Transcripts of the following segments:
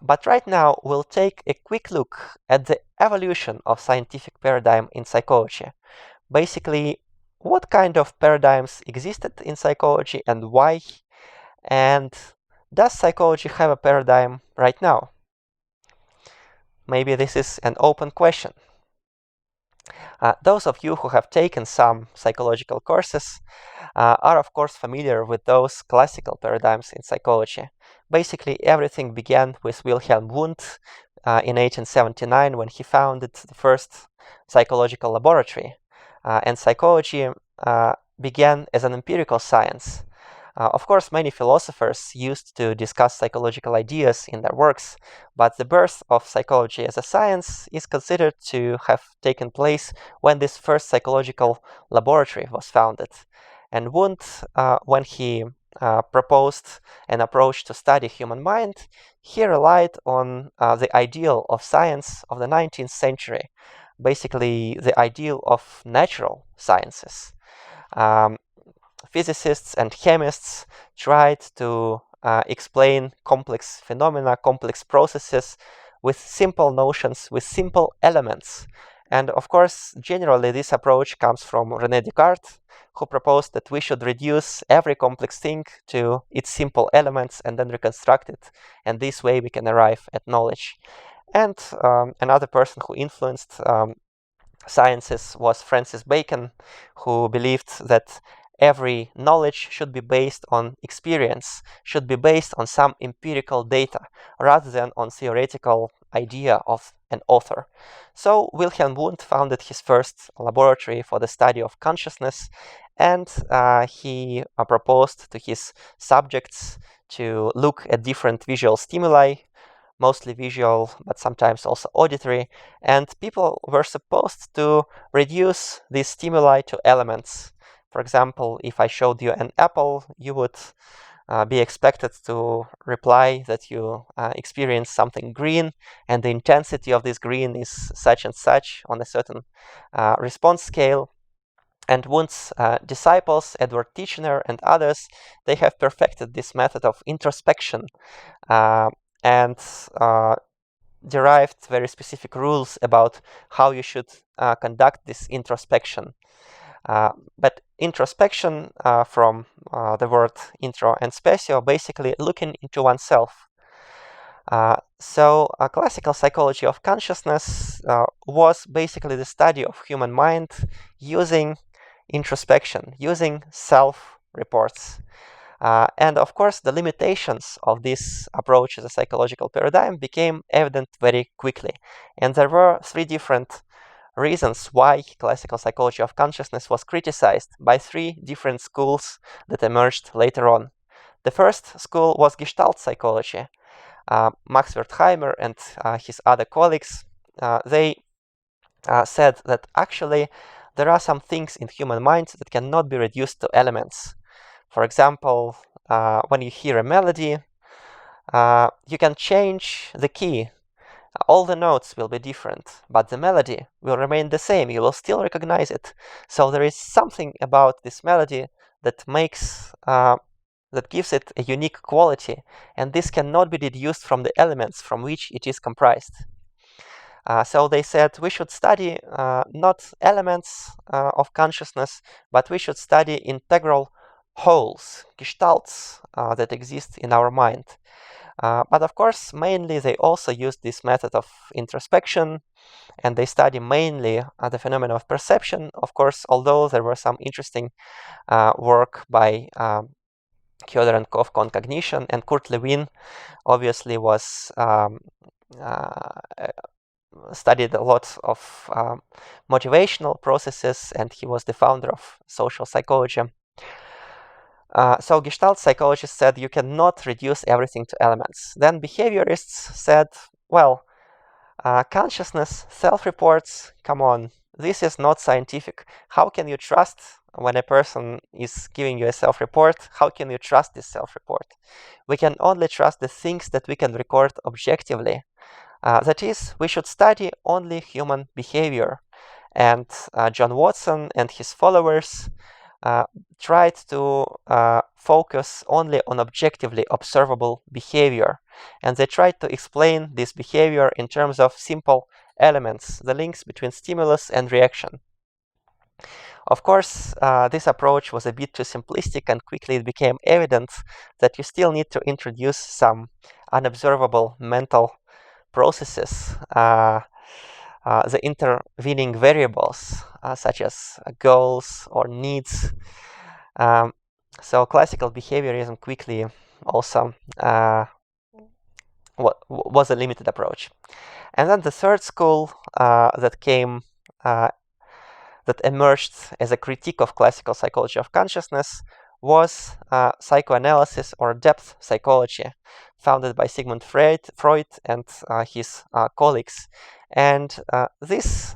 But right now, we'll take a quick look at the evolution of scientific paradigm in psychology. Basically, what kind of paradigms existed in psychology and why, and does psychology have a paradigm right now? Maybe this is an open question. Those of you who have taken some psychological courses are of course familiar with those classical paradigms in psychology. Basically, everything began with Wilhelm Wundt in 1879 when he founded the first psychological laboratory. And psychology began as an empirical science. Of course, many philosophers used to discuss psychological ideas in their works, but the birth of psychology as a science is considered to have taken place when this first psychological laboratory was founded. And Wundt, when he proposed an approach to study human mind, he relied on the ideal of science of the 19th century, basically the ideal of natural sciences. Physicists and chemists tried to explain complex phenomena, complex processes with simple notions, with simple elements. And of course, generally, this approach comes from René Descartes, who proposed that we should reduce every complex thing to its simple elements and then reconstruct it. And this way we can arrive at knowledge. And another person who influenced sciences was Francis Bacon, who believed that every knowledge should be based on experience, should be based on some empirical data, rather than on theoretical idea of an author. So Wilhelm Wundt founded his first laboratory for the study of consciousness, and he proposed to his subjects to look at different visual stimuli, mostly visual, but sometimes also auditory, and people were supposed to reduce these stimuli to elements. For example, if I showed you an apple, you would be expected to reply that you experience something green, and the intensity of this green is such and such on a certain response scale. And Wundt's disciples, Edward Titchener and others, they have perfected this method of introspection and derived very specific rules about how you should conduct this introspection. But introspection, from the word intro and spatio, basically looking into oneself. So classical psychology of consciousness was basically the study of human mind using introspection, using self-reports. And of course, the limitations of this approach as a psychological paradigm became evident very quickly. And there were three different reasons why classical psychology of consciousness was criticized by three different schools that emerged later on. The first school was Gestalt psychology. Max Wertheimer and his other colleagues, they said that actually there are some things in human minds that cannot be reduced to elements. For example, when you hear a melody, you can change the key. All the notes will be different, but the melody will remain the same. You will still recognize it. So there is something about this melody that makes that gives it a unique quality, and this cannot be deduced from the elements from which it is comprised. So they said we should study not elements of consciousness, but we should study integral wholes, gestalts that exist in our mind. But of course, mainly they also used this method of introspection, and they study mainly the phenomena of perception. Of course, although there were some interesting work by Kjöller and Kofko on cognition, and Kurt Lewin obviously was studied a lot of motivational processes, and he was the founder of social psychology. So Gestalt psychologists said you cannot reduce everything to elements. Then behaviorists said, well, consciousness, self-reports, come on, this is not scientific. How can you trust when a person is giving you a self-report? How can you trust this self-report? We can only trust the things that we can record objectively. That is, we should study only human behavior. And John Watson and his followers tried to focus only on objectively observable behavior. And they tried to explain this behavior in terms of simple elements, the links between stimulus and reaction. Of course, this approach was a bit too simplistic, and quickly it became evident that you still need to introduce some unobservable mental processes, the intervening variables, such as goals or needs. So classical behaviorism quickly also was a limited approach. And then the third school that emerged as a critique of classical psychology of consciousness was psychoanalysis or depth psychology, founded by Sigmund Freud and his colleagues. And this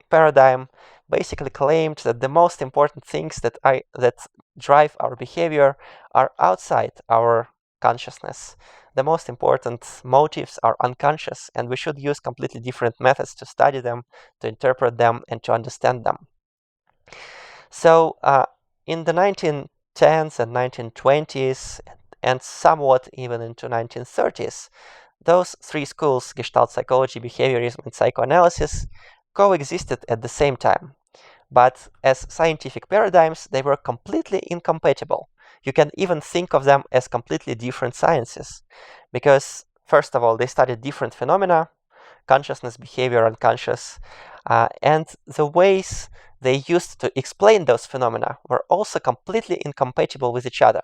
paradigm basically claimed that the most important things that drive our behavior are outside our consciousness. The most important motives are unconscious, and we should use completely different methods to study them, to interpret them, and to understand them. So in the 1910s and 1920s, and somewhat even into 1930s, those three schools, Gestalt psychology, behaviorism, and psychoanalysis, coexisted at the same time. But as scientific paradigms, they were completely incompatible. You can even think of them as completely different sciences, because first of all, they studied different phenomena, consciousness, behavior, unconscious, and the ways they used to explain those phenomena were also completely incompatible with each other.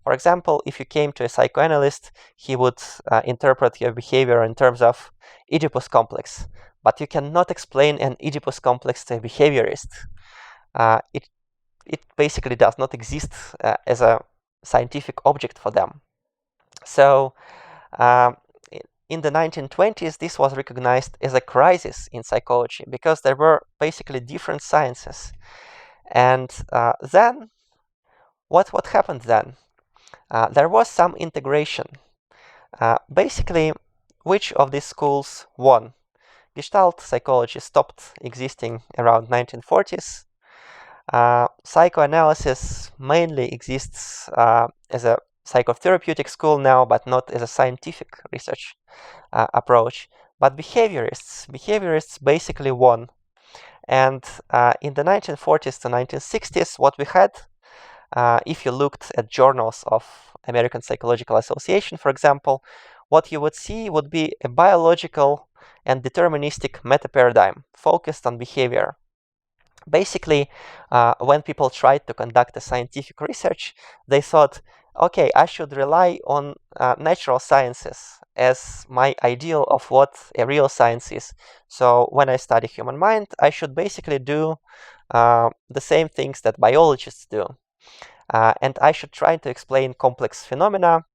For example, if you came to a psychoanalyst, he would interpret your behavior in terms of Oedipus complex, but you cannot explain an Oedipus complex to a behaviorist. It basically does not exist as a scientific object for them. So in the 1920s, this was recognized as a crisis in psychology because there were basically different sciences. And then, what happened then? There was some integration. Basically, which of these schools won? Gestalt psychology stopped existing around 1940s. Psychoanalysis mainly exists as a psychotherapeutic school now, but not as a scientific research approach. But behaviorists basically won. And in the 1940s to 1960s, what we had, if you looked at journals of American Psychological Association, for example, what you would see would be a biological and deterministic meta-paradigm focused on behavior. Basically, when people tried to conduct a scientific research, they thought, okay, I should rely on natural sciences as my ideal of what a real science is. So when I study human mind, I should basically do the same things that biologists do. And I should try to explain complex phenomena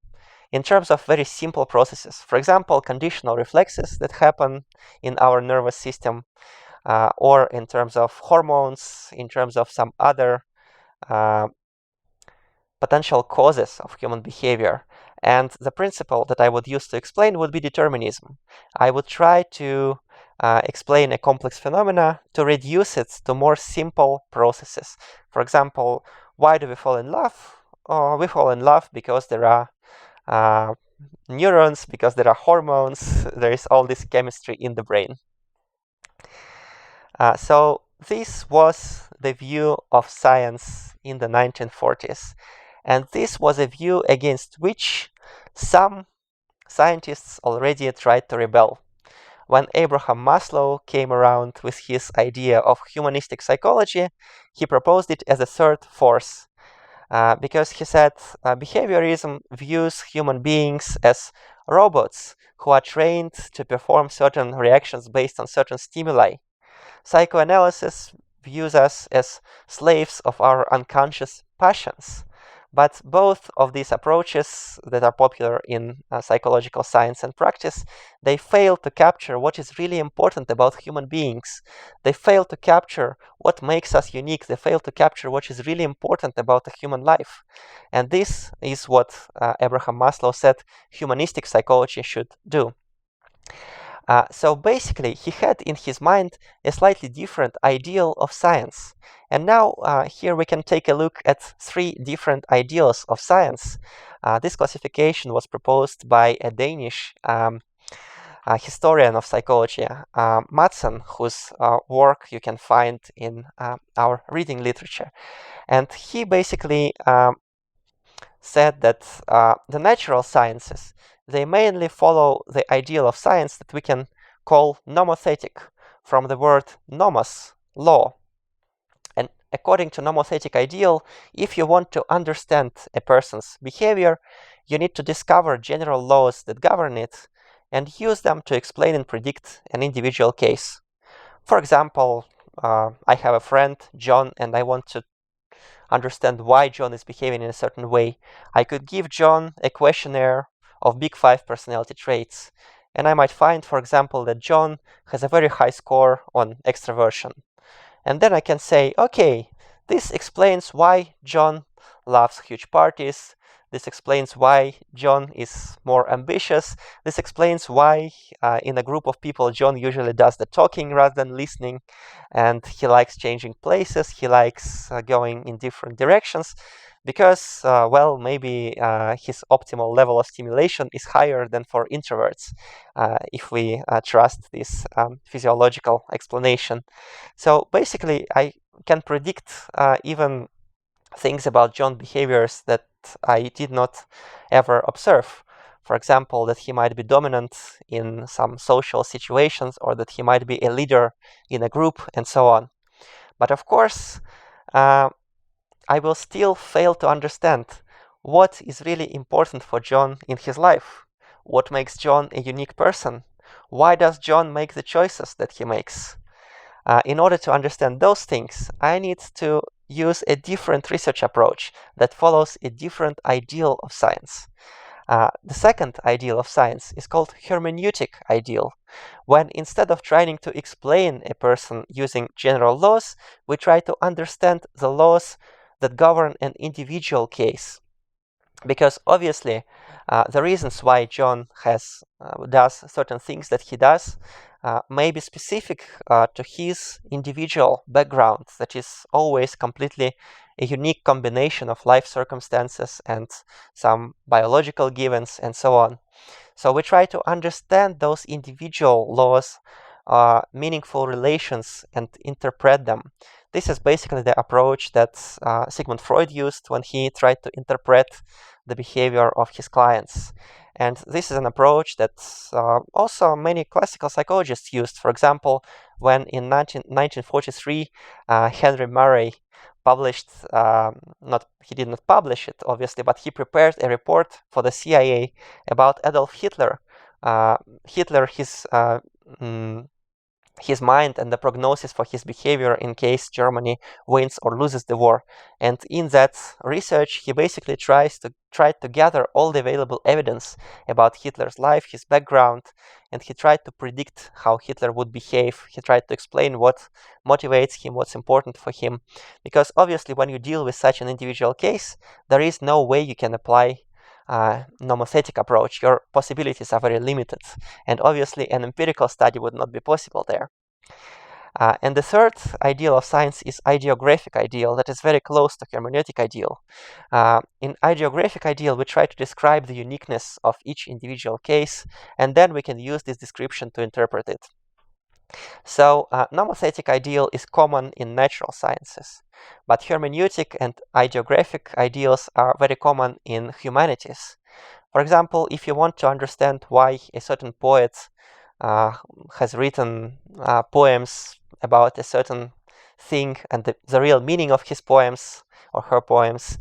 in terms of very simple processes. For example, conditional reflexes that happen in our nervous system, or in terms of hormones, in terms of some other potential causes of human behavior. And the principle that I would use to explain would be determinism. I would try to explain a complex phenomena to reduce it to more simple processes. For example, why do we fall in love? We fall in love because there are neurons, because there are hormones, there is all this chemistry in the brain. So this was the view of science in the 1940s. And this was a view against which some scientists already tried to rebel. When Abraham Maslow came around with his idea of humanistic psychology, he proposed it as a third force. Because he said behaviorism views human beings as robots who are trained to perform certain reactions based on certain stimuli. Psychoanalysis views us as slaves of our unconscious passions. But both of these approaches that are popular in psychological science and practice, they fail to capture what is really important about human beings. They fail to capture what makes us unique. They fail to capture what is really important about a human life. And this is what Abraham Maslow said humanistic psychology should do. So basically, he had in his mind a slightly different ideal of science. And now here we can take a look at 3 different ideals of science. This classification was proposed by a Danish historian of psychology, Madsen, whose work you can find in our reading literature. And he basically said that the natural sciences, they mainly follow the ideal of science that we can call nomothetic, from the word nomos, law. And according to nomothetic ideal, if you want to understand a person's behavior, you need to discover general laws that govern it and use them to explain and predict an individual case. For example, I have a friend, John, and I want to understand why John is behaving in a certain way. I could give John a questionnaire of big 5 personality traits, and I might find, for example, that John has a very high score on extroversion. And then I can say, okay, this explains why John loves huge parties. This explains why John is more ambitious. This explains why in a group of people, John usually does the talking rather than listening. And he likes changing places. He likes going in different directions because, well, maybe his optimal level of stimulation is higher than for introverts, if we trust this physiological explanation. So basically, I can predict even things about John's behaviors that I did not ever observe. For example, that he might be dominant in some social situations, or that he might be a leader in a group, and so on. But of course, I will still fail to understand what is really important for John in his life. What makes John a unique person? Why does John make the choices that he makes? In order to understand those things, I need to use a different research approach that follows a different ideal of science. The second ideal of science is called hermeneutic ideal, when instead of trying to explain a person using general laws, we try to understand the laws that govern an individual case. Because obviously, the reasons why John does certain things that he does may be specific to his individual background, that is always completely a unique combination of life circumstances and some biological givens and so on. So we try to understand those individual laws, meaningful relations, and interpret them. This is basically the approach that Sigmund Freud used when he tried to interpret the behavior of his clients. And this is an approach that also many classical psychologists used. For example, when in 1943, Henry Murray published, he did not publish it, obviously, but he prepared a report for the CIA about Adolf Hitler. His mind and the prognosis for his behavior in case Germany wins or loses the war. And in that research, he basically tried to gather all the available evidence about Hitler's life, his background, and he tried to predict how Hitler would behave. He tried to explain what motivates him, what's important for him. Because obviously, when you deal with such an individual case, there is no way you can apply nomothetic approach. Your possibilities are very limited, and obviously an empirical study would not be possible there. And the third ideal of science is ideographic ideal, that is very close to hermeneutic ideal. In ideographic ideal, we try to describe the uniqueness of each individual case, and then we can use this description to interpret it. So nomothetic ideal is common in natural sciences, but hermeneutic and ideographic ideals are very common in humanities. For example, if you want to understand why a certain poet has written poems about a certain thing and the real meaning of his poems or her poems,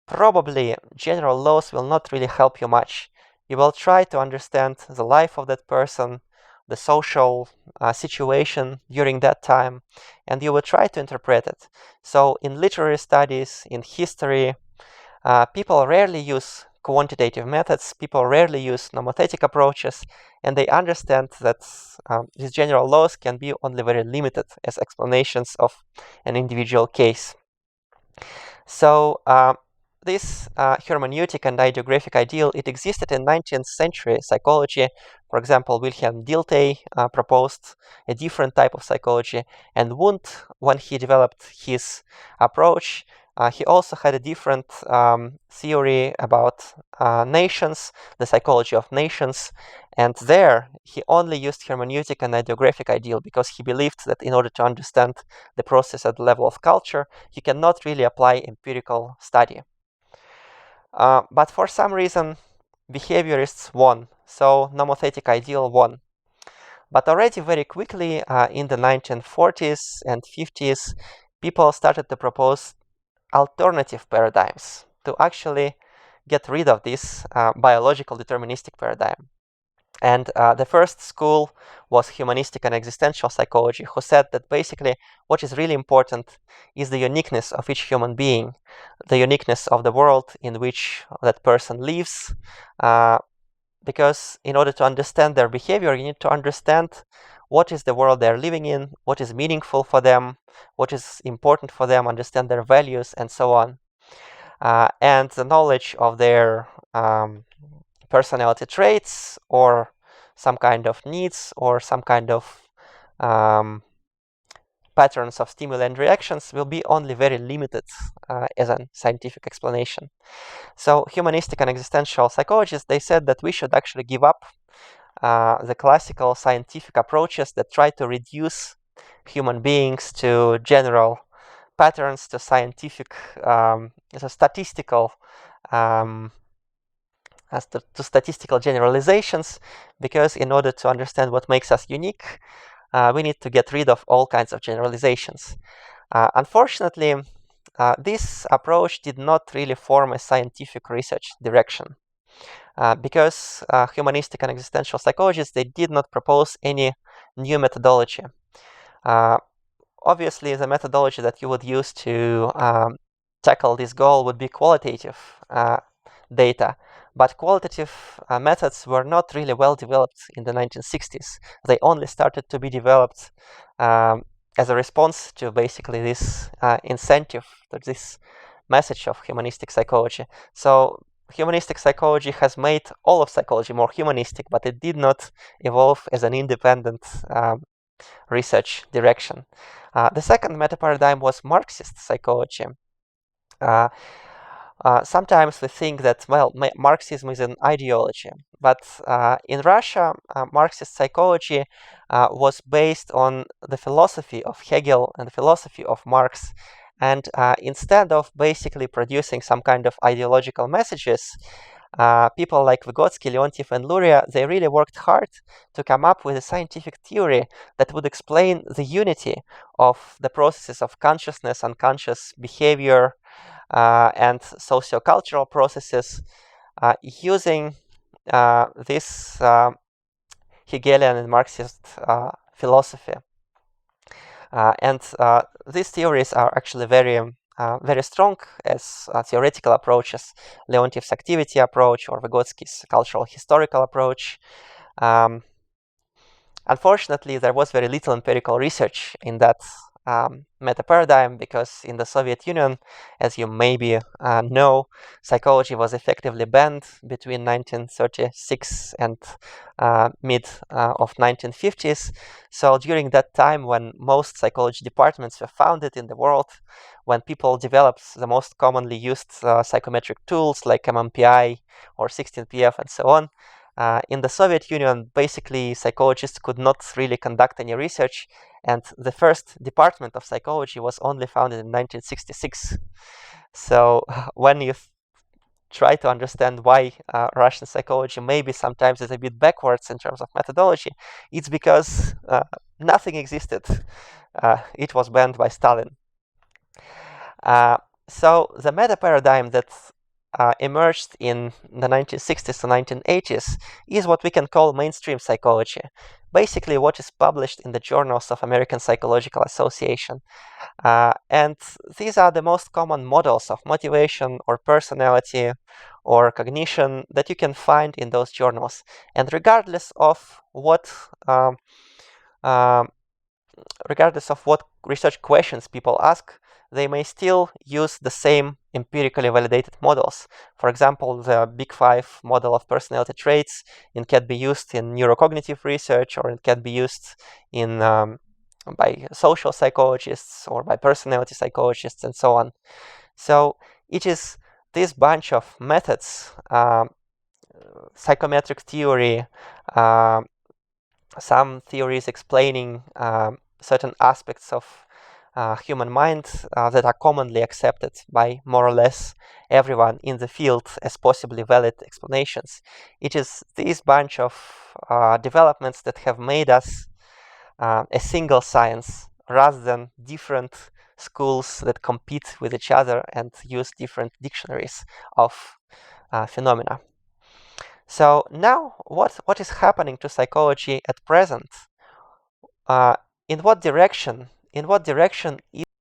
probably general laws will not really help you much. You will try to understand the life of that person, the social situation during that time, and you will try to interpret it. So in literary studies, in history, people rarely use quantitative methods, people rarely use nomothetic approaches, and they understand that these general laws can be only very limited as explanations of an individual case. So this hermeneutic and ideographic ideal, it existed in 19th century psychology. For example, Wilhelm Dilthey proposed a different type of psychology, and Wundt, when he developed his approach, he also had a different theory about nations, the psychology of nations, and there he only used hermeneutic and ideographic ideal because he believed that in order to understand the process at the level of culture, you cannot really apply empirical study. But for some reason, behaviorists won, so nomothetic ideal won. But already very quickly in the 1940s and 50s, people started to propose alternative paradigms to actually get rid of this biological deterministic paradigm. And the first school was humanistic and existential psychology, who said that basically what is really important is the uniqueness of each human being, the uniqueness of the world in which that person lives, because in order to understand their behavior, you need to understand what is the world they're living in, what is meaningful for them, what is important for them, understand their values, and so on. And the knowledge of their personality traits or some kind of needs or some kind of patterns of stimuli and reactions will be only very limited as a scientific explanation. So humanistic and existential psychologists, they said that we should actually give up the classical scientific approaches that try to reduce human beings to general patterns, to scientific, to statistical to statistical generalizations, because in order to understand what makes us unique, we need to get rid of all kinds of generalizations. Unfortunately, this approach did not really form a scientific research direction, because humanistic and existential psychologists, they did not propose any new methodology. Obviously, the methodology that you would use to tackle this goal would be qualitative data. But qualitative methods were not really well developed in the 1960s. They only started to be developed as a response to basically this incentive, to this message of humanistic psychology. So humanistic psychology has made all of psychology more humanistic, but it did not evolve as an independent research direction. The second meta-paradigm was Marxist psychology. Sometimes we think that, well, Marxism is an ideology, but in Russia, Marxist psychology was based on the philosophy of Hegel and the philosophy of Marx. And instead of basically producing some kind of ideological messages, people like Vygotsky, Leontiev, and Luria, they really worked hard to come up with a scientific theory that would explain the unity of the processes of consciousness, unconscious behavior, and sociocultural processes using this Hegelian and Marxist philosophy. And these theories are actually very strong as theoretical approaches. Leontiev's activity approach or Vygotsky's cultural historical approach. Unfortunately, there was very little empirical research in that meta-paradigm, because in the Soviet Union, as you maybe know, psychology was effectively banned between 1936 and mid of 1950s. So during that time, when most psychology departments were founded in the world, when people developed the most commonly used psychometric tools like MMPI or 16PF and so on, in the Soviet Union, basically psychologists could not really conduct any research, and the first department of psychology was only founded in 1966. So when you try to understand why Russian psychology maybe sometimes is a bit backwards in terms of methodology, it's because nothing existed. It was banned by Stalin. So the meta-paradigm that emerged in the 1960s to 1980s is what we can call mainstream psychology. Basically, what is published in the journals of American Psychological Association. And these are the most common models of motivation or personality or cognition that you can find in those journals. And regardless of what research questions people ask, they may still use the same empirically validated models. For example, the Big Five model of personality traits, it can be used in neurocognitive research, or it can be used in by social psychologists or by personality psychologists and so on. So it is this bunch of methods, psychometric theory, some theories explaining certain aspects of human mind that are commonly accepted by more or less everyone in the field as possibly valid explanations. It is this bunch of developments that have made us a single science rather than different schools that compete with each other and use different dictionaries of phenomena. So now what is happening to psychology at present? In what direction